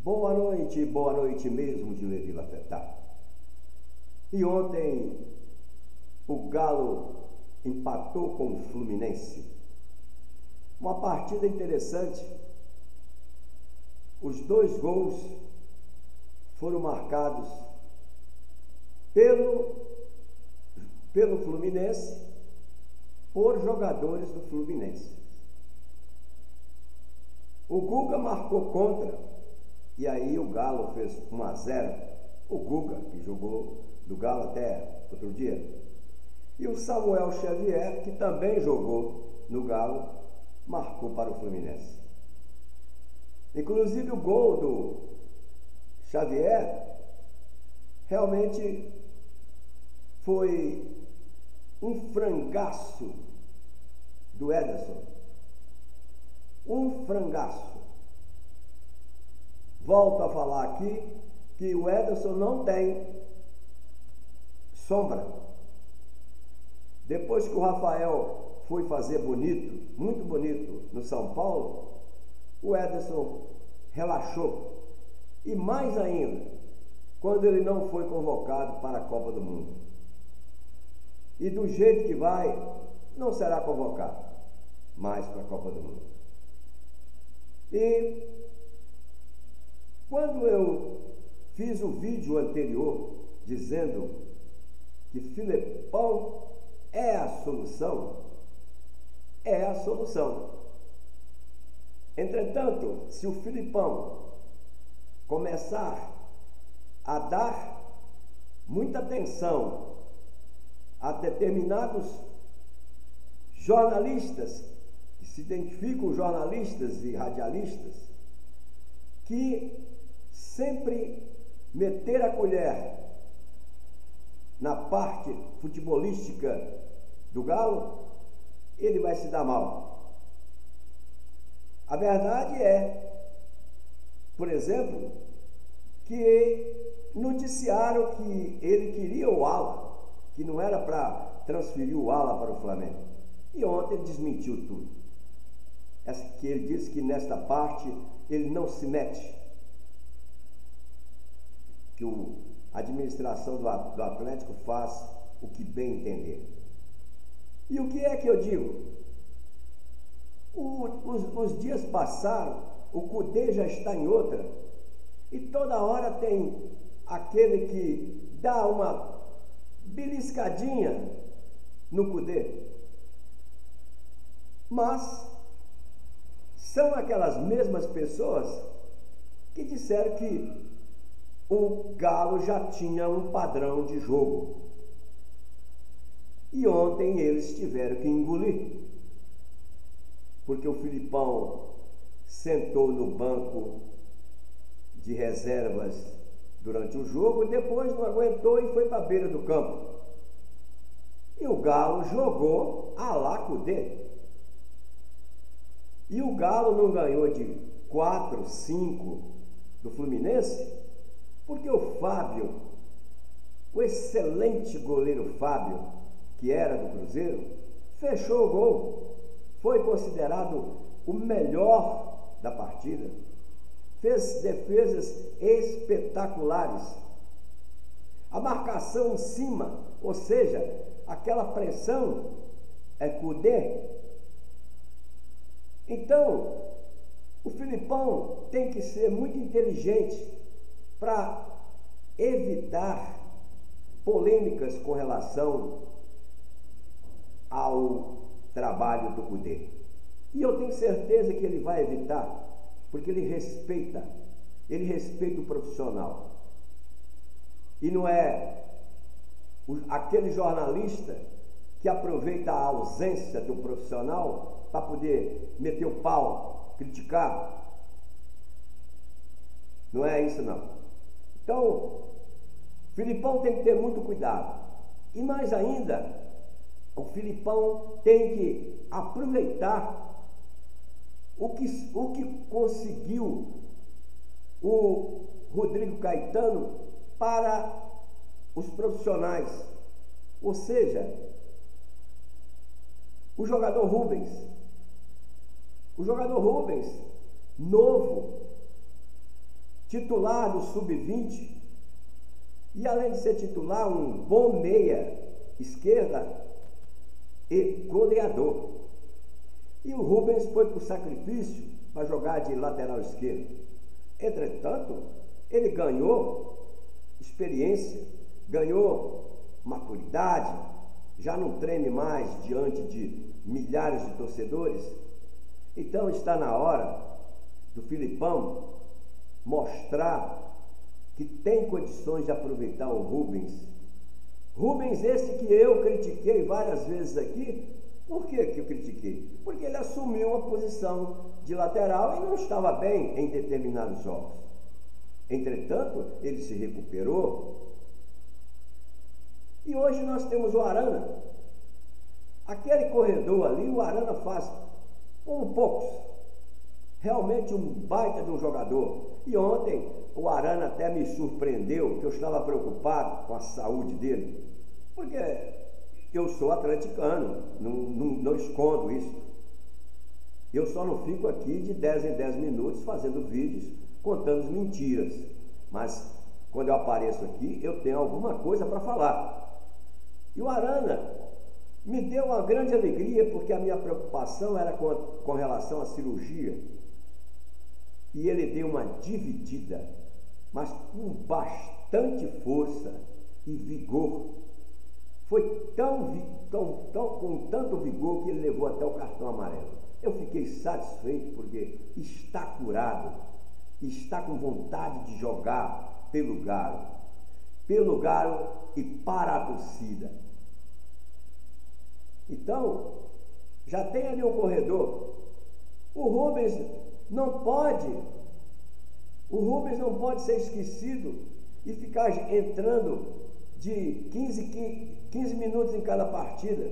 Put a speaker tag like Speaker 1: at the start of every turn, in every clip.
Speaker 1: Boa noite mesmo de Levi Lafetá. E ontem o Galo empatou com o Fluminense. Uma partida interessante. Os dois gols foram marcados pelo Fluminense, por jogadores do Fluminense. O Guga marcou contra, e aí o Galo fez 1-0. O Guga, que jogou do Galo até outro dia. E o Samuel Xavier, que também jogou no Galo, marcou para o Fluminense. Inclusive o gol do Xavier realmente foi um frangaço do Ederson. Um frangaço. Volto a falar aqui que o Ederson não tem sombra. Depois que o Rafael foi fazer bonito, muito bonito, no São Paulo, o Ederson relaxou. E mais ainda, quando ele não foi convocado para a Copa do Mundo. E do jeito que vai, não será convocado mais para a Copa do Mundo. E quando eu fiz o vídeo anterior dizendo que Filipão é a solução, é a solução. Entretanto, se o Filipão começar a dar muita atenção a determinados jornalistas, que se identificam jornalistas e radialistas, que sempre meter a colher na parte futebolística do Galo, ele vai se dar mal. A verdade é, por exemplo, que noticiaram que ele queria o ala, que não era para transferir o ala para o Flamengo. E ontem ele desmentiu tudo. Que ele disse que nesta parte ele não se mete. Que a administração do Atlético faz o que bem entender. E o que é que eu digo? Os dias passaram, o Cudê já está em outra, e toda hora tem aquele que dá uma beliscadinha no Cudê. Mas são aquelas mesmas pessoas que disseram que o Galo já tinha um padrão de jogo. E ontem eles tiveram que engolir. Porque o Filipão sentou no banco de reservas durante o jogo, depois não aguentou e foi para a beira do campo. E o Galo jogou a lá Cudê. E o Galo não ganhou de 4, 5 do Fluminense, porque o Fábio, o excelente goleiro Fábio, que era do Cruzeiro, fechou o gol. Foi considerado o melhor da partida. Fez defesas espetaculares. A marcação em cima, ou seja, aquela pressão é Cudê. Então, o Filipão tem que ser muito inteligente para evitar polêmicas com relação ao trabalho do Cudê. E eu tenho certeza que ele vai evitar, porque ele respeita o profissional. E não é aquele jornalista que aproveita a ausência do profissional para poder meter o pau, criticar. Não é isso não. Então, o Filipão tem que ter muito cuidado. E mais ainda, o Filipão tem que aproveitar o que conseguiu o Rodrigo Caetano para os profissionais. Ou seja, o jogador Rubens. O jogador Rubens, novo, titular do Sub-20, e além de ser titular, um bom meia esquerda e goleador. E o Rubens foi para o sacrifício para jogar de lateral esquerdo. Entretanto, ele ganhou experiência, ganhou maturidade, já não treme mais diante de milhares de torcedores. Então está na hora do Filipão mostrar que tem condições de aproveitar o Rubens. Rubens esse que eu critiquei várias vezes aqui. Por que eu critiquei? Porque ele assumiu uma posição de lateral e não estava bem em determinados jogos. Entretanto, ele se recuperou. E hoje nós temos o Arana. Aquele corredor ali, o Arana faz como poucos. Realmente um baita de um jogador. E ontem o Arana até me surpreendeu, que eu estava preocupado com a saúde dele. Porque eu sou atleticano, não escondo isso. Eu só não fico aqui de 10 em 10 minutos fazendo vídeos, contando mentiras. Mas quando eu apareço aqui, eu tenho alguma coisa para falar. E o Arana me deu uma grande alegria, porque a minha preocupação era com relação à cirurgia. E ele deu uma dividida, mas com bastante força e vigor. Foi com tanto vigor que ele levou até o cartão amarelo. Eu fiquei satisfeito porque está curado, está com vontade de jogar pelo Galo e para a torcida. Então, já tem ali um corredor. O Rubens não pode ser esquecido e ficar entrando de 15 minutos em cada partida.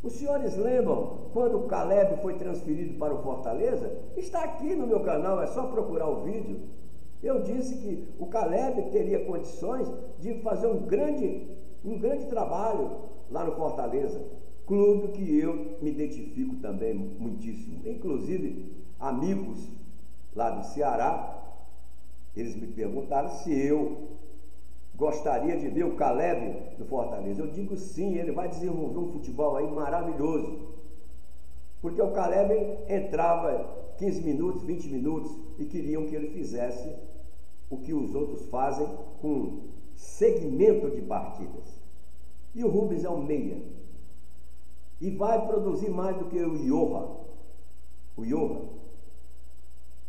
Speaker 1: Os senhores lembram quando o Caleb foi transferido para o Fortaleza? Está aqui no meu canal, é só procurar o vídeo. Eu disse que o Caleb teria condições de fazer um grande trabalho lá no Fortaleza, clube que eu me identifico também muitíssimo. Inclusive, amigos lá do Ceará, eles me perguntaram se eu gostaria de ver o Caleb no Fortaleza. Eu digo sim, ele vai desenvolver um futebol aí maravilhoso. Porque o Caleb entrava 15 minutos, 20 minutos e queriam que ele fizesse o que os outros fazem com segmento de partidas. E o Rubens é um meia. E vai produzir mais do que o Johan.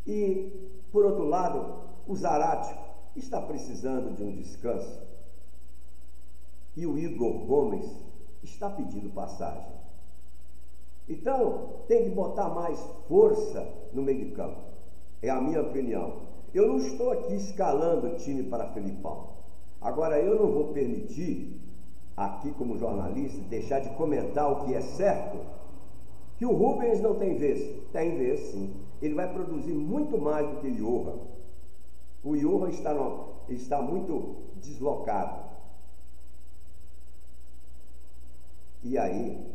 Speaker 1: E, por outro lado, o Zarate está precisando de um descanso. E o Igor Gomes está pedindo passagem. Então, tem que botar mais força no meio de campo. É a minha opinião. Eu não estou aqui escalando o time para Felipão. Agora, eu não vou permitir, aqui como jornalista, deixar de comentar o que é certo, que o Rubens não tem vez. Tem vez, sim. Ele vai produzir muito mais do que o Johan. O Johan está muito deslocado. E aí,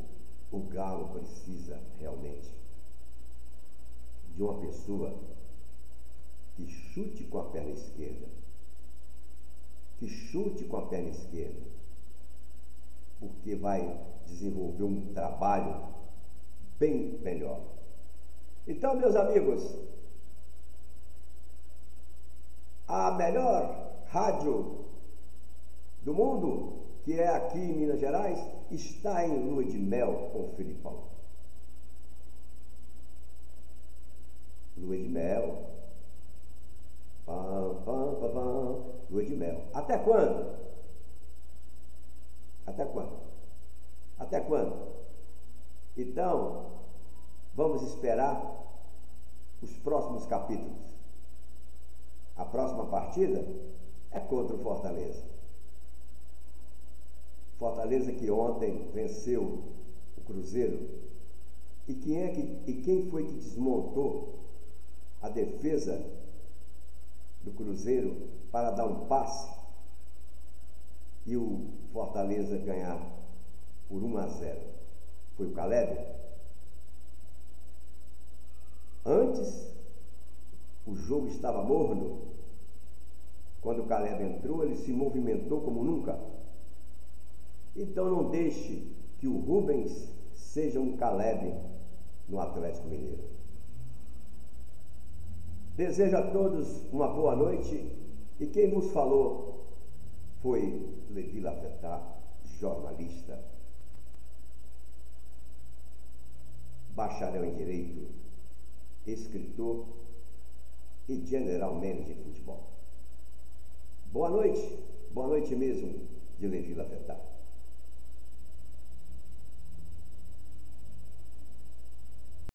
Speaker 1: o Galo precisa realmente de uma pessoa que chute com a perna esquerda. Porque vai desenvolver um trabalho bem melhor. Então, meus amigos, a melhor rádio do mundo, que é aqui em Minas Gerais, está em lua de mel com o Felipão. Lua de mel. Lua de mel. Até quando? Até quando? Então, vamos esperar os próximos capítulos. A próxima partida é contra o Fortaleza. Fortaleza que ontem venceu o Cruzeiro. E quem foi que desmontou a defesa do Cruzeiro para dar um passe e o Fortaleza ganhar por 1-0? Foi o Caleb. Antes, o jogo jogo estava morno. Quando Caleb entrou, ele se movimentou como nunca. Então não deixe que o Rubens seja um Caleb no Atlético Mineiro. Desejo a todos uma boa noite e quem vos falou foi Levi Lafetá, jornalista, bacharel em Direito, escritor e general manager de futebol. Boa noite mesmo de Levi Lafetá.